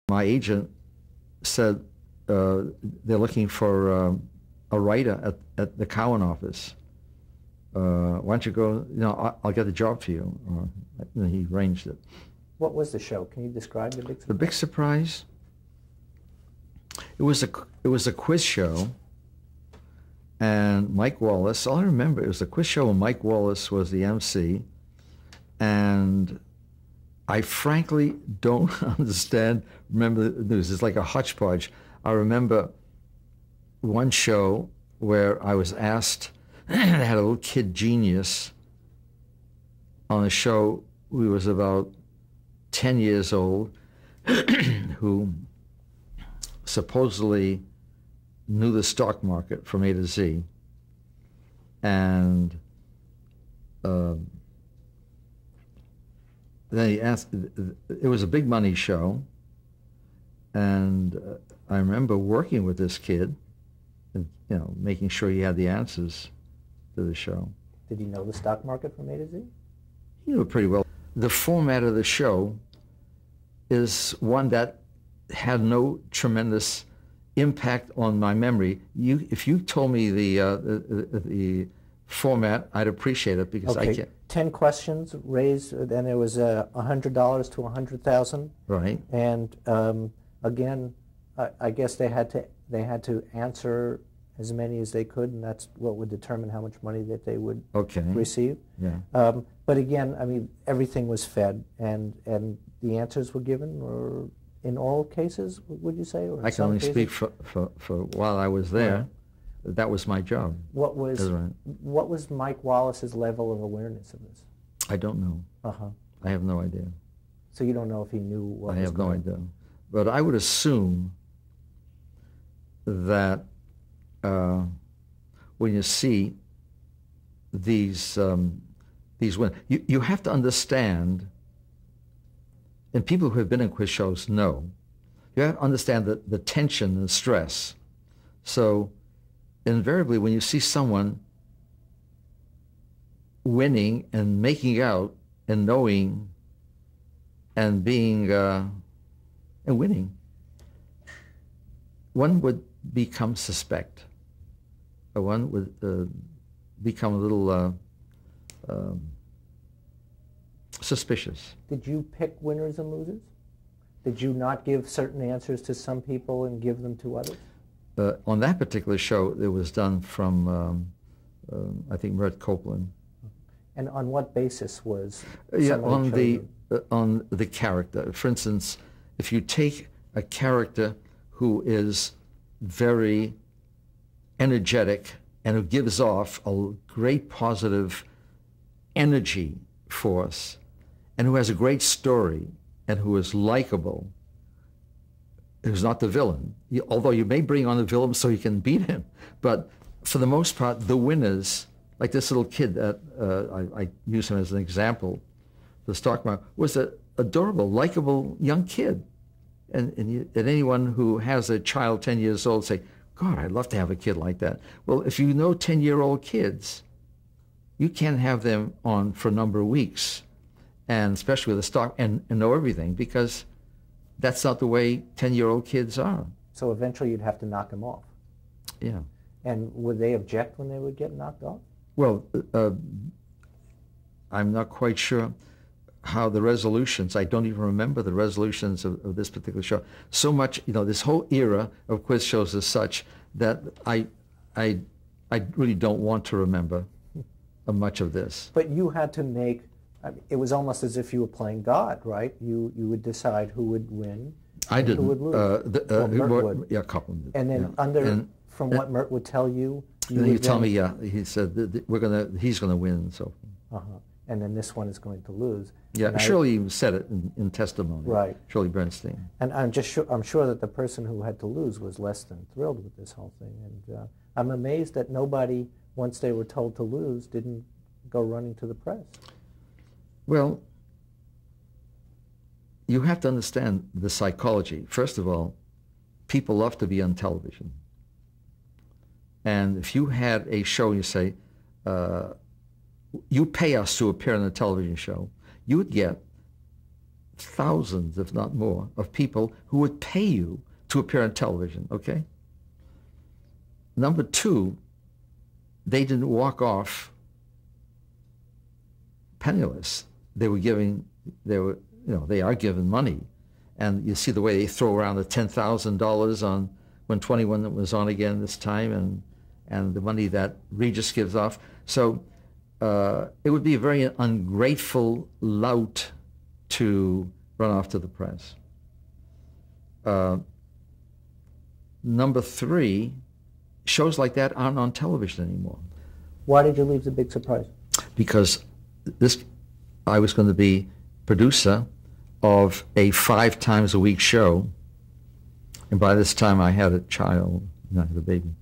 My agent said they're looking for a writer at the Cowan office. Why don't you go, I'll get the job for you. And he arranged it. What was the show? Can you describe the big surprise? The big surprise? It was a quiz show, and Mike Wallace, all I remember, it was a quiz show and Mike Wallace was the MC, and I frankly don't remember the news. It's like a hodgepodge. I remember one show where I was asked, I had a little kid genius on a show who was about 10 years old, who supposedly knew the stock market from A to Z. And then he asked, it was a big money show, and I remember working with this kid and, making sure he had the answers to the show. Did he know the stock market from A to Z? He knew it pretty well. The format of the show is one that had no tremendous impact on my memory. If you told me the format, I'd appreciate it because okay. I can't. 10 questions raised, and it was $100 to $100,000. Right. And again, I guess they had to answer as many as they could, and that's what would determine how much money that they would receive. Yeah. But again, I mean, everything was fed, and the answers were given, or in all cases, would you say? Or I can only speak for while I was there. Right. That was my job. What was Mike Wallace's level of awareness of this? I don't know. I have no idea. So you don't know if he knew what I have no idea. But I would assume that when you see these women, you have to understand, and people who have been in quiz shows know, you have to understand the tension and stress. So invariably, when you see someone winning and making out and knowing and being and winning, one would become suspect. One would become a little suspicious. Did you pick winners and losers? Did you not give certain answers to some people and give them to others? On that particular show, it was done from, I think, Mert Copeland. And on what basis was on the character. For instance, if you take a character who is very energetic and who gives off a great positive energy force, and who has a great story, and who is likable, who's not the villain, although you may bring on the villain so you can beat him, but for the most part, the winners, like this little kid that I use him as an example, the stock market, was an adorable, likable young kid. And anyone who has a child 10 years old say, God, I'd love to have a kid like that. Well, if you know 10-year-old kids, you can't have them on for a number of weeks, and especially with the stock, and know everything, because that's not the way 10-year-old kids are. So eventually you'd have to knock them off. Yeah. And would they object when they would get knocked off? Well, I'm not quite sure how the resolutions, I don't even remember the resolutions of this particular show. So much, this whole era of quiz shows is such that I really don't want to remember much of this. But you had to make, it was almost as if you were playing God, right? You would decide who would win and who would lose. Mert would. Yeah, Copeland did. And then from what Mert would tell you, you tell me, he said he's gonna win, and so. And then this one is going to lose. Yeah, Shirley said it in testimony. Right. Shirley Bernstein. And I'm sure that the person who had to lose was less than thrilled with this whole thing. And I'm amazed that nobody, once they were told to lose, didn't go running to the press. Well, you have to understand the psychology. First of all, people love to be on television. And if you had a show, you say, you pay us to appear on a television show, you would get thousands, if not more, of people who would pay you to appear on television, okay? Number two, they didn't walk off penniless. They are given money. And you see the way they throw around the $10,000 on when 21 was on again this time, and the money that Regis gives off. So it would be a very ungrateful lout to run off to the press. Number three, shows like that aren't on television anymore. Why did you leave The Big Surprise? Because I was going to be producer of a 5 times a week show, and by this time I had a child, I had a baby.